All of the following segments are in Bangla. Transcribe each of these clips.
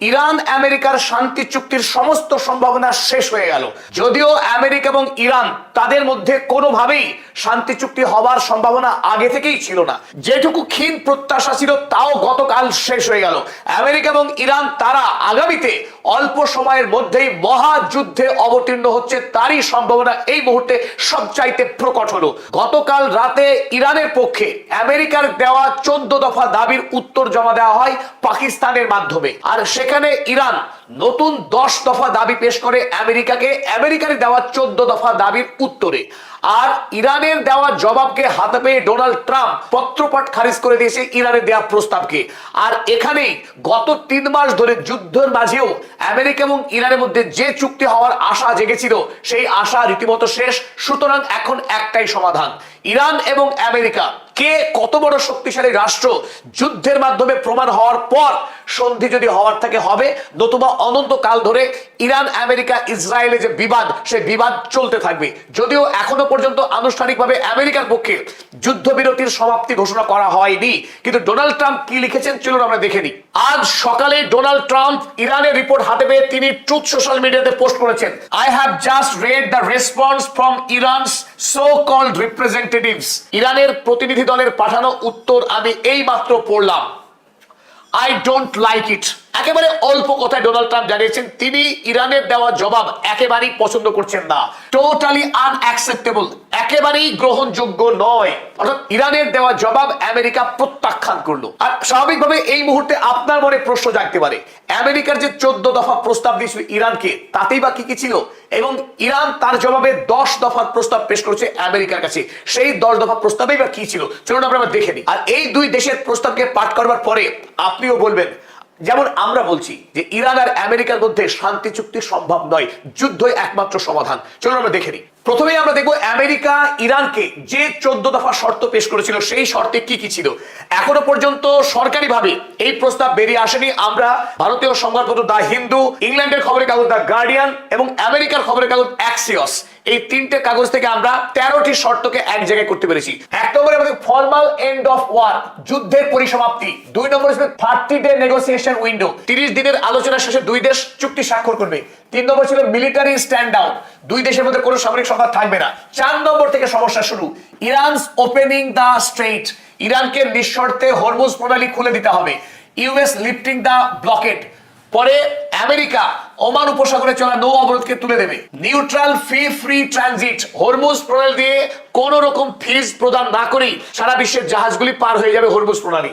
ইরান আমেরিকার শান্তি চুক্তির সমস্ত সম্ভাবনা শেষ হয়ে গেল। যদিও আমেরিকা এবং ইরান তাদের মধ্যে কোনোভাবেই শান্তি চুক্তি হবার সম্ভাবনা আগে থেকেই ছিল না, যেটুকু ক্ষীণ প্রত্যাশা ছিল তাও গতকাল শেষ হয়ে গেল। আমেরিকা এবং ইরান তারা আগামীতে অল্প সময়ের মধ্যেই মহাযুদ্ধে অবতীর্ণ হচ্ছে, তারই সম্ভাবনা এই মুহূর্তে সবচাইতে প্রকট হলো। গতকাল রাতে ইরানের পক্ষে আমেরিকার দেওয়া 14 দফা দাবির উত্তর জমা দেওয়া হয় পাকিস্তানের মাধ্যমে, আর সেখানে ইরান নতুন 10 দফা দাবি পেশ করে আমেরিকাকে, আমেরিকার দেওয়া 14 দফা দাবির উত্তরে। আর ইরানের দেওয়া জবাবকে হাতে পেয়ে ডোনাল্ড ট্রাম্প পত্রপাঠ খারিজ করে দিয়েছে ইরানের দেওয়া প্রস্তাবকে। আর এখানেই গত 3 মাস ধরে যুদ্ধের মাঝেও আমেরিকা এবং ইরানের মধ্যে যে চুক্তি হওয়ার আশা জেগেছিল সেই আশা রীতিমতো শেষ। সুতরাং এখন একটাই সমাধান, ইরান এবং আমেরিকা কে কত বড় শক্তিশালী রাষ্ট্র যুদ্ধের মাধ্যমে প্রমাণ হওয়ার পর সন্ধি যদি হওয়ার থাকে হবে, নতুবা অনন্তকাল ধরে ইরান আমেরিকা ইসরায়েলে যে বিবাদ, সেই বিবাদ চলতে থাকবে। যদিও এখনো পর্যন্ত আনুষ্ঠানিকভাবে আমেরিকার পক্ষে যুদ্ধবিরতির সমাপ্তি ঘোষণা করা হয়নি, কিন্তু ডোনাল্ড ট্রাম্প কি লিখেছেন চলুন আমরা দেখে নিই। আজ সকালে ডোনাল্ড ট্রাম্প ইরানের রিপোর্ট হাতে পেয়ে তিনি ট্রুথ সোশ্যাল মিডিয়াতে পোস্ট করেছেন, I have just read the response from Iran's so called representatives. ইরানের প্রতিনিধি দলের পাঠানো উত্তর আমি এই মাত্র পড়লাম। I don't like it. একেবারে অল্প কথায় ডোনাল্ড ট্রাম্প জানিয়েছেন তিনি ইরানের দেওয়া জবাব একেবারেই পছন্দ করছেন না, টোটালি আনঅ্যাকসেপ্টেবল, একেবারেই গ্রহণযোগ্য নয়। অর্থাৎ ইরানের দেওয়া জবাব আমেরিকা প্রত্যাখ্যান করলো। আর স্বাভাবিকভাবে এই মুহূর্তে আপনার মনে প্রশ্ন জাগতে পারে, আমেরিকার যে 14 দফা প্রস্তাব দিয়েছিল ইরানকে, তাতেই বা কি কি ছিল, এবং ইরান তার জবাবে 10 দফার প্রস্তাব পেশ করেছে আমেরিকার কাছে, সেই 10 দফা প্রস্তাবেই বা কি ছিল চলুন আমরা দেখে নিই। আর এই দুই দেশের প্রস্তাবকে পাঠ করবার পরে আপনিও বলবেন, যেমন আমরা বলছি যে ইরান আর আমেরিকার মধ্যে শান্তি চুক্তি সম্ভব নয়, যুদ্ধই একমাত্র সমাধান। চলুন আমরা দেখে নিই। প্রথমেই আমরা দেখবো আমেরিকা ইরানকে যে 14 দফা শর্ত পেশ করেছিল সেই শর্তে কি কি ছিল। এখনো পর্যন্ত সরকারিভাবে এই প্রস্তাব বেরিয়ে আসেনি। আমরা ভারতীয় সংবাদপত্র দা হিন্দু, ইংল্যান্ডের খবরের কাগজ দা গার্ডিয়ান এবং আমেরিকার খবরের কাগজ অ্যাক্সিওস, এই 3টে কাগজ থেকে আমরা 13টি শর্তকে এক জায়গায় করতে পেরেছি। 1 নম্বরে আমাদের ফর্মাল এন্ড অফ ওয়ার, যুদ্ধের পরিসমাপ্তি। 2 নম্বরে ছিল 30 ডে নেগোসিয়েশন উইন্ডো, 30 দিনের আলোচনা শেষে 2 দেশ চুক্তি স্বাক্ষর করবে। 3 নম্বর ছিল মিলিটারি স্ট্যান্ড ডাউন, 2 দেশের মধ্যে কোনো সামরিক সংঘাত থাকবে না। 4 নম্বর থেকে সমস্যা শুরু, ইরানস ওপেনিং দা স্ট্রেইট, ইরানকে নিঃশর্তে হরমুজ প্রণালী খুলে দিতে হবে। ইউএস লিফটিং দা ব্লকেড, পরে আমেরিকা ওমান উপসাগরে চলা নৌ অবরোধকে তুলে দেবে। নিউট্রাল ফ্রি ট্রানজিট, হরমুজ প্রণালী দিয়ে কোন রকম ফিজ প্রদান না করেই সারা বিশ্বের জাহাজগুলি পার হয়ে যাবে হরমুজ প্রণালী।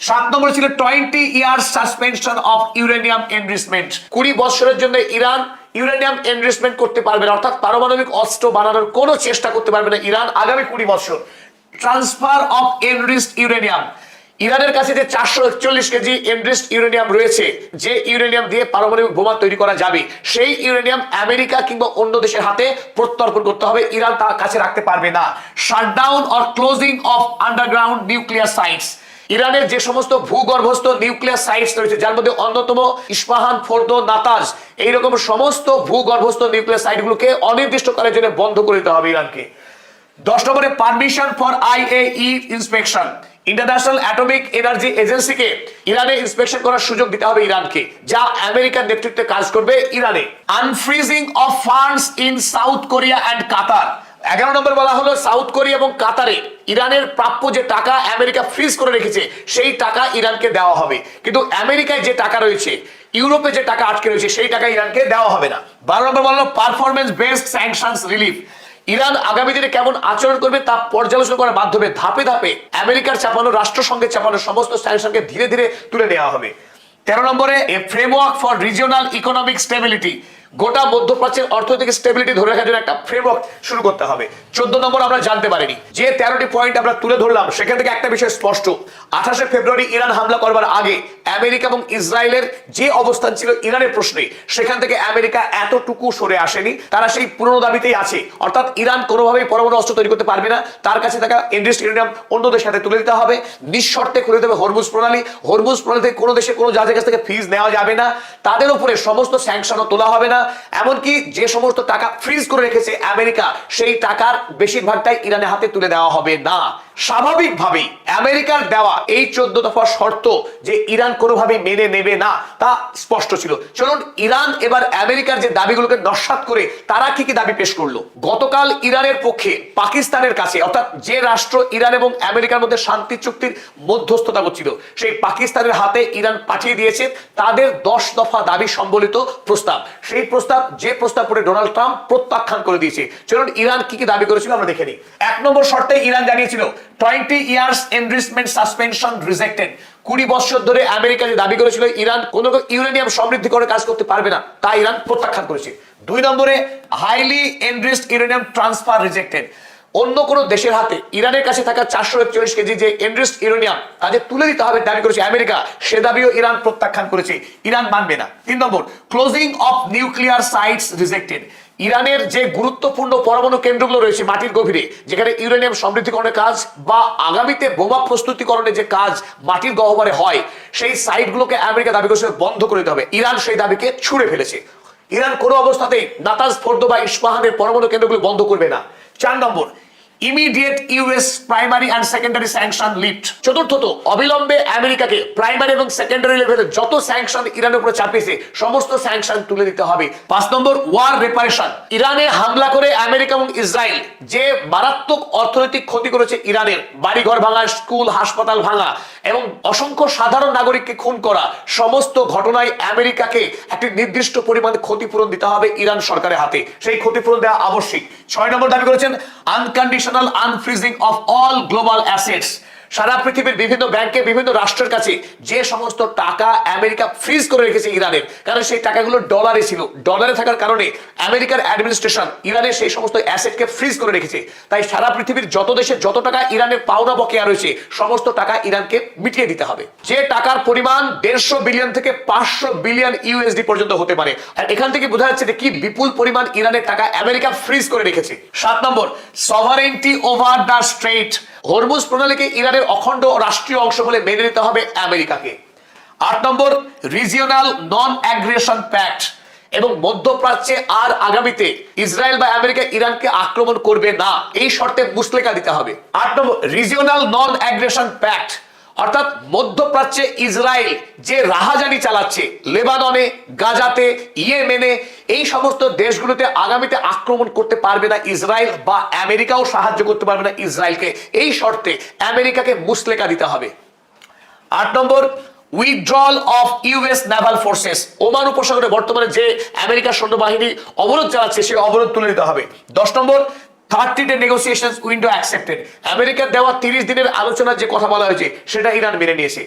7 নম্বরে ছিল 20 ইয়ার সাসপেনশন অফ ইউরেনিয়াম এনরিচমেন্ট, 20 বছরের জন্য ইরান ইউরেনিয়াম এনরিচমেন্ট করতে পারবে না, অর্থাৎ পারমাণবিক অস্ত্র বানানোর কোনো চেষ্টা করতে পারবে না ইরান আগামী 20 বছর। ট্রান্সফার অফ এনরিচড ইউরেনিয়াম, ইরানের কাছে যে 441 কেজি এনরিচড ইউরেনিয়াম রয়েছে, যে ইউরেনিয়াম দিয়ে পারমাণবিক বোমা তৈরি করা যাবে, সেই ইউরেনিয়াম আমেরিকা কিংবা অন্য দেশের হাতে প্রত্যর্পণ করতে হবে, ইরান তার কাছে রাখতে পারবে না। Shutdown or closing of underground nuclear sites, ইরানের যে সমস্ত ভূগর্ভস্থ নিউক্লিয়ার সাইটস রয়েছে, যার মধ্যে অন্যতম ইস্পাহান, ফোর্দো, নাতাজ, এইরকম সমস্ত ভূগর্ভস্থ নিউক্লিয়ার সাইটগুলোকে অনির্দিষ্টকালের জন্য বন্ধ করে দিতে হবে ইরানকে। 10 নম্বরে permission for আইএই inspection, international atomic energy এজেন্সিকে ইরানে ইন্সপেকশন করার সুযোগ দিতে হবে ইরানকে, যা আমেরিকার নেতৃত্বে কাজ করবে ইরানে। Unfreezing of funds in south Korea and Qatar, 11 নম্বর বলা হলো সাউথ কোরিয়া এবং কাতারে ইরানের প্রাপ্য যে টাকা আমেরিকা ফ্রিজ করে রেখেছে সেই টাকা ইরানকে দেওয়া হবে, কিন্তু আমেরিকায় যে টাকা রয়েছে, ইউরোপে যে টাকা আটকে রয়েছে সেই টাকা ইরানকে দেওয়া হবে না। 12 নম্বর বলা হলো performance based sanctions relief, Iran আগামী দিনে কেমন আচরণ করবে তা পর্যালোচনা করার মাধ্যমে ধাপে ধাপে আমেরিকার চাপানো, রাষ্ট্রসংঘের চাপানো সমস্ত স্যাংশনকে ধীরে ধীরে তুলে নেওয়া হবে। 13 নম্বরে এ framework for regional economic stability, গোটা মধ্যপ্রাচ্যের অর্থনৈতিক স্টেবিলিটি ধরে রাখার জন্য একটা ফ্রেমওয়ার্ক শুরু করতে হবে। 14 নম্বর আমরা জানতে পারিনি, যে 13টি পয়েন্ট আমরা তুলে ধরলাম সেখান থেকে একটা বিষয় স্পষ্ট, 28শে ফেব্রুয়ারি ইরান হামলা করবার আগে আমেরিকা এবং ইসরায়েলের যে অবস্থান ছিল ইরানের প্রশ্নে, সেখান থেকে আমেরিকা এতটুকু সরে আসেনি, তারা সেই পুরনো দাবিতেই আছে, অর্থাৎ ইরান কোনোভাবেই পরমাণু অস্ত্র তৈরি করতে পারবে না, তার কাছে থাকা এনরিচড ইউরেনিয়াম অন্য দেশের সাথে তুলে দিতে হবে, নিঃশর্তে খুলে দেবে হরমুজ প্রণালী, হরমুজ প্রণালী থেকে কোনো দেশে কোনো জাহাজের কাছ থেকে ফিজ নেওয়া যাবে না, তাদের উপরে সমস্ত স্যাংশনও তোলা হবে না, এমনকি যে সমস্ত টাকা ফ্রিজ করে রেখেছে আমেরিকা সেই টাকার বেশিরভাগটাই ইরানের হাতে তুলে দেওয়া হবে না। স্বাভাবিকভাবেই আমেরিকার দেওয়া এই 14 দফা শর্ত যে ইরান কোনোভাবেই মেনে নেবে না তা স্পষ্ট ছিল। চলুন ইরান এবার আমেরিকার যে দাবিগুলোকে নস্যাৎ করে তারা কি কি দাবি পেশ করলো। গতকাল ইরানের পক্ষে পাকিস্তানের কাছে, অর্থাৎ যে রাষ্ট্র ইরান এবং আমেরিকার মধ্যে শান্তি চুক্তির মধ্যস্থতা করছিল, সেই পাকিস্তানের হাতে ইরান পাঠিয়ে দিয়েছে তাদের 10 দফা দাবি সম্বলিত প্রস্তাব। সেই প্রস্তাব, যে প্রস্তাব পড়ে ডোনাল্ড ট্রাম্প প্রত্যাখ্যান করে দিয়েছে। চলুন ইরান কি কি দাবি করেছিল আমরা দেখে নিই। 1 নম্বর শর্তে ইরান জানিয়েছিল 20 years enrichment suspension rejected। 20 বছর ধরে আমেরিকা যে দাবি করেছিল ইরান কোন ইউরেনিয়াম সমৃদ্ধি করে কাজ করতে পারবে না, তা ইরান প্রত্যাখ্যান করেছে। 2 নম্বরে highly enriched uranium transfer rejected. অন্য কোন দেশের হাতে ইরানের কাছে থাকা 441 কেজি যে এনরিচড ইউরেনিয়াম তাদের তুলে দিতে হবে দাবি করেছে আমেরিকা, সে দাবিও ইরান প্রত্যাখ্যান করেছে, ইরান মানবে না। 3 নম্বর closing of nuclear sites rejected. ইরানের যে গুরুত্বপূর্ণ পরমাণু কেন্দ্রগুলো রয়েছে মাটির গভীরে, যেখানে ইউরেনিয়াম সমৃদ্ধিকরণের কাজ বা আগামীতে বোমা প্রস্তুতিকরণের যে কাজ মাটির গহ্বরে হয়, সেই সাইটগুলোকে আমেরিকা দাবি করেছে বন্ধ করে দিতে হবে। ইরান সেই দাবিকে ছুঁড়ে ফেলেছে। ইরান কোনো অবস্থাতেই নাতাজ, ফোর্দো বা ইস্পাহানের পরমাণু কেন্দ্রগুলো বন্ধ করবে না। 4 নম্বর immediate US primary and secondary sanction lift. চতুর্থত অবিলম্বে আমেরিকাকে প্রাইমারি এবং সেকেন্ডারি লেভেলে যত স্যাংশন ইরানের উপরে চাপিয়েছে সমস্ত স্যাংশন তুলে দিতে হবে। 5 নম্বর ওয়ার রেপারেশন। ইরানে হামলা করে আমেরিকা এবং ইসরায়েল যে মারাত্মক অর্থনৈতিক ক্ষতি করেছে ইরানের, বাড়িঘর ভাঙা, স্কুল হাসপাতাল ভাঙা এবং অসংখ্য সাধারণ নাগরিককে খুন করা, সমস্ত ঘটনায় আমেরিকাকে একটি নির্দিষ্ট পরিমাণে ক্ষতিপূরণ দিতে হবে ইরান সরকারের হাতে। সেই ক্ষতিপূরণ দেওয়া আবশ্যিক। 6 নম্বর দাবি করেছেন unconditional unfreezing of all global assets. সারা পৃথিবীর বিভিন্ন ব্যাংকে, বিভিন্ন রাষ্ট্রের কাছে যে সমস্ত টাকা আমেরিকা ফ্রিজ করে রেখেছে ইরানের, কারণ সেই টাকাগুলো ডলারে ছিল, ডলারে থাকার কারণে আমেরিকার অ্যাডমিনিস্ট্রেশন ইরানের সেই সমস্ত অ্যাসেটকে ফ্রিজ করে রেখেছে। তাই সারা পৃথিবীর যত দেশে যত টাকা ইরানের পাওনা বকেয়া রয়েছে সমস্ত টাকা ইরানকে মিটিয়ে দিতে হবে। যে টাকার পরিমাণ 150 বিলিয়ন থেকে 500 বিলিয়ন ইউএসডি পর্যন্ত হতে পারে। আর এখান থেকে বোঝা যাচ্ছে যে কি বিপুল পরিমাণ ইরানের টাকা আমেরিকা ফ্রিজ করে রেখেছে। 7 নম্বর sovereignty over the strait. Hormuz প্রণালীকে ইরানের অখণ্ড রাষ্ট্রীয় অংশ বলে মেনে নিতে হবে আমেরিকাকে। 8 নম্বর রিজিওনাল নন অ্যাগ্রেশন প্যাক্ট। এবং মধ্যপ্রাচ্যে আর আগামীতে ইসরায়েল বা আমেরিকা ইরানকে আক্রমণ করবে না, এই শর্তে মুচলেকা দিতে হবে। 8 নম্বর রিজিওনাল নন অ্যাগ্রেশন প্যাক্ট, অর্থাৎ মধ্যপ্রাচ্যে ইসরায়েল যে রাহাজানি চালাচ্ছে, লেবাননে, গাজাতে, ইয়েমেনে, এই সমস্ত দেশগুলোতে আগামীতে আক্রমণ করতে পারবে না ইসরায়েল, বা আমেরিকাও সাহায্য করতে পারবে না ইসরায়েলকে, এই শর্তে আমেরিকাকে মুচলেকা দিতে হবে। 8 নম্বর withdrawal of US naval forces. Oman উপসাগরে বর্তমানে যে আমেরিকার সৈন্যবাহিনী অবরোধ চালাচ্ছে সেই অবরোধ তুলে দিতে হবে। 10 নম্বর 30-day negotiations window accepted। আমেরিকার দেওয়া 30 দিনের আলোচনার যে কথা বলা হয়েছে সেটা ইরান মেনে নিয়েছে।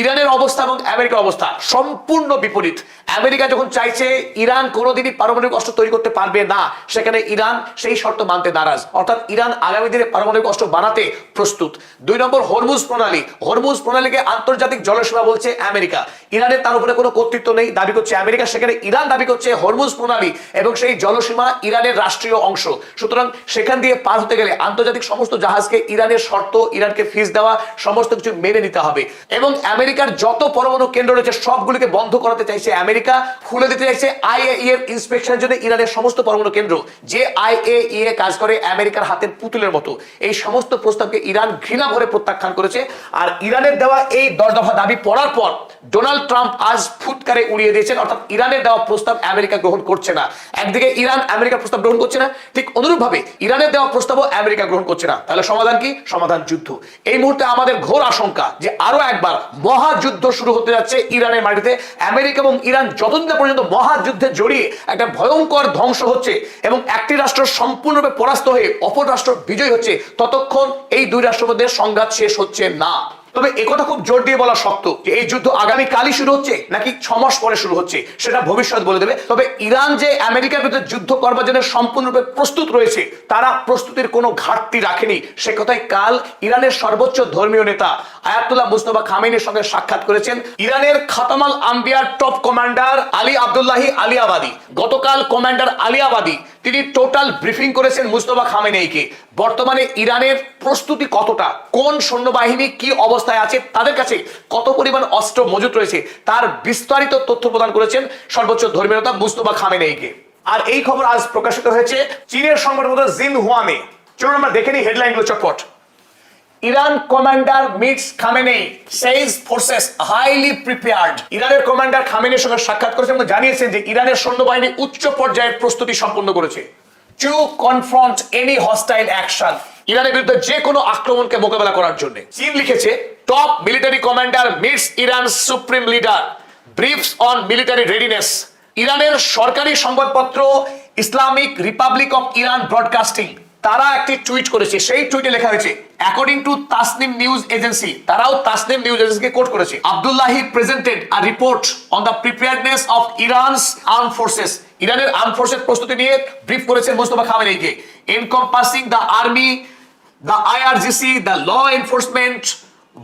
ইরানের অবস্থা এবং আমেরিকার অবস্থা সম্পূর্ণ বিপরীত। আমেরিকা যখন চাইছে ইরান কোনোদিনই পারমাণবিক অস্ত্র তৈরি করতে পারবে না, সেখানে ইরান সেই শর্ত মানতে নারাজ, অর্থাৎ ইরান আগামী দিনে পারমাণবিক অস্ত্র বানাতে প্রস্তুত। 2 নম্বর হরমুজ প্রণালী। হরমুজ প্রণালীকে আন্তর্জাতিক জলসীমা বলছে আমেরিকা। ইরানের তার উপরে কোনো কর্তৃত্ব নেই দাবি করছে আমেরিকা, সেখানে ইরান দাবি করছে হরমুজ প্রণালী এবং সেই জলসীমা ইরানের রাষ্ট্রীয় অংশ। সুতরাং সেখান দিয়ে পার হতে গেলে আন্তর্জাতিক সমস্ত জাহাজকে ইরানের শর্ত, ইরানকে ফিস দেওয়া, সমস্ত কিছু মেনে নিতে হবে। এবং আমেরিকার যত পরমাণু কেন্দ্র রয়েছে সবগুলিকে বন্ধ করাতে চাইছে আমেরিকা, খুলে দিতে চাইছে আইএইএ এর ইন্সপেকশনের জন্য ইরানের সমস্ত পরমাণু কেন্দ্র। যে আইএইএ কাজ করে আমেরিকার হাতের পুতুলের মতো। এই সমস্ত প্রস্তাবকে ইরান ঘৃণা ভরে প্রত্যাখ্যান করেছে। আর ইরানের দেওয়া এই 10 দফা দাবি পড়ার পর ডোনাল্ড ট্রাম্প আজ ফুটকারে উড়িয়ে দিয়েছেন, অর্থাৎ ইরানের দেওয়া প্রস্তাব আমেরিকা গ্রহণ করছে না। একদিকে ইরান আমেরিকার প্রস্তাব গ্রহণ করছে না, ঠিক অনুরূপভাবে ইরানের দেওয়া প্রস্তাবও আমেরিকা গ্রহণ করছে না। তাহলে সমাধান কি? সমাধান যুদ্ধ। এই মুহূর্তে আমাদের ঘোর আশঙ্কা যে আরো একবার মহাযুদ্ধ শুরু হতে যাচ্ছে ইরানের মাটিতে। আমেরিকা এবং ইরান যতদিন পর্যন্ত মহাযুদ্ধে জড়িয়ে একটা ভয়ঙ্কর ধ্বংস হচ্ছে এবং একটি রাষ্ট্র সম্পূর্ণরূপে পরাস্ত হয়ে অপর রাষ্ট্র বিজয়ী হচ্ছে, ততক্ষণ এই দুই রাষ্ট্রের মধ্যে সংঘাত শেষ হচ্ছে না। তবে একথা খুব জোর দিয়ে বলা শক্ত যে এই যুদ্ধ আগামী কালই শুরু হচ্ছে নাকি 6 মাস পরে শুরু হচ্ছে সেটা ভবিষ্যৎ বলে দেবে। তবে ইরান যে আমেরিকার বিরুদ্ধে যুদ্ধ করবার জন্য সম্পূর্ণরূপে প্রস্তুত রয়েছে, তারা প্রস্তুতির কোনো ঘাটতি রাখেনি, সে কথাই কাল ইরানের সর্বোচ্চ ধর্মীয় নেতা আয়াতুল্লাহ মুস্তফা খামেনির সঙ্গে সাক্ষাৎ করেছেন ইরানের খাতামাল আম্বিয়ার টপ কমান্ডার আলী আব্দুল্লাহি আলিয়াবাদী। গতকাল কমান্ডার আলিয়াবাদী তিনি টোটাল ব্রিফিং করেছেন মুস্তফা খামেনিকে। বর্তমানে ইরানের প্রস্তুতি কতটা, কোন সৈন্যবাহিনী কি অবস্থায় আছে, তাদের কাছে কত পরিমাণ অস্ত্র মজুত রয়েছে, তার বিস্তারিত তথ্য প্রদান করেছেন সর্বোচ্চ ধর্মীয় নেতা মুস্তফা খামেনিকে। আর এই খবর আজ প্রকাশিত হয়েছে চীনের সংবাদ মাধ্যম জিনহুয়াতে। চলুন আমরা দেখে নিই হেডলাইনগুলো চটপট। Iran commander meets Khamenei সেইজ forces highly prepared. ইরানের কমান্ডার খামেনেইর সঙ্গে সাক্ষাৎ করেছেন এবং জানিয়েছেন যে ইরানের সৈন্যবাহিনী উচ্চ পর্যায়ের প্রস্তুতি সম্পন্ন করেছে to confront any hostile action, ইরানের বিরুদ্ধে যে কোনো আক্রমণকে মোকাবেলা করার জন্য। চীন লিখেছে top military commander meets Iran supreme leader briefs on military readiness. ইরানের সরকারি সংবাদপত্র Islamic Republic of Iran Broadcasting তারা একটি টুইট করেছে, সেই টুইটে লেখা হয়েছে according to Tasnim News Agency, তারাও তাসনিম নিউজ এজেন্সিকে কোট করেছে, Abdullahi presented a report on the preparedness of Iran's arm forces. ইরানের আর্ম ফোর্সের প্রস্তুতি নিয়ে ব্রিফ করেছেন মোস্তফা খামেনেইকে, encompassing the army, the IRGC, the law enforcement,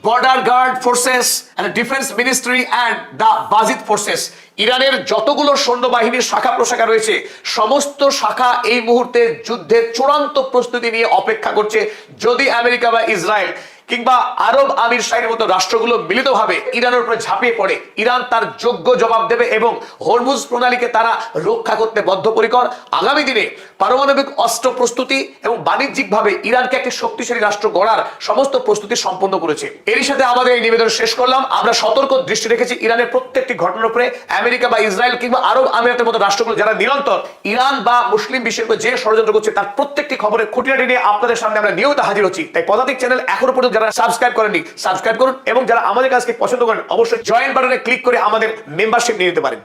border guard forces and the defense ministry and the Bazid forces। ইরানের যতগুলো সৈন্যবাহিনীর শাখা প্রশাখা রয়েছে সমস্ত শাখা এই মুহূর্তে যুদ্ধের চূড়ান্ত প্রস্তুতি নিয়ে অপেক্ষা করছে যদি আমেরিকা বা ইসরায়েল কিংবা আরব আমির শাহীর মতো রাষ্ট্রগুলো মিলিতভাবে ইরানের উপরে ঝাঁপিয়ে পড়ে ইরান তার যোগ্য জবাব দেবে এবং হরমুজ প্রণালীকে তারা রক্ষা করতে বদ্ধপরিকর। আগামী দিনে পারমাণবিক অস্ত্র প্রস্তুতি এবং বাণিজ্যিকভাবে ইরানকে একটি শক্তিশালী রাষ্ট্র গড়ার সমস্ত প্রস্তুতি সম্পন্ন করেছে। এরই সাথে আমাদের এই নিবেদন শেষ করলাম। আমরা সতর্ক দৃষ্টি রেখেছি ইরানের প্রত্যেকটি ঘটনার উপরে। আমেরিকা বা ইসরায়েল কিংবা আরব আমিরাতের মতো রাষ্ট্রগুলো যারা নিরন্তর ইরান বা মুসলিম বিশ্বের উপর যে ষড়যন্ত্র করছে তার প্রত্যেকটি খবরের খুঁটিনাটি নিয়ে আপনাদের সামনে আমরা নিয়মিত হাজির হচ্ছি। তাই পদাতিক চ্যানেল এখনো পর্যন্ত যারা সাবস্ক্রাইব করেননি সাবস্ক্রাইব করুন এবং যারা আমাদের কাজকে পছন্দ করেন অবশ্যই জয়েন বাটনে ক্লিক করে আমাদের মেম্বারশিপ নিয়ে নিতে পারেন।